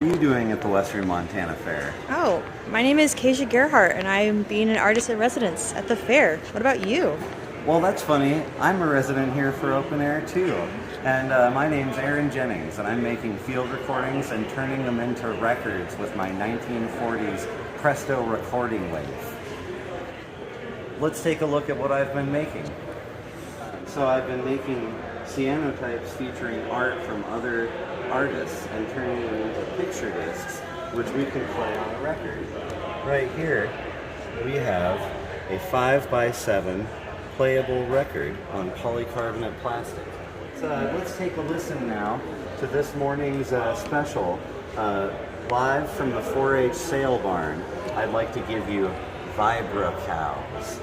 What are you doing at the Western Montana Fair? Oh, my name is Keisha Gerhart, and I'm being an artist in residence at the fair. What about you? Well, that's funny. I'm a resident here for Open Air too. And my name's Jennings, and I'm making field recordings and turning them into records with my 1940s Presto recording lathe. Let's take a look at what I've been making. So I've been making cyanotypes featuring art from other artists and turning them into picture discs, which we can play on a record. Right here, we have a 5x7 playable record on polycarbonate plastic. So let's take a listen now to this morning's special. Live from the 4-H sale barn, I'd like to give you Vibra Cows.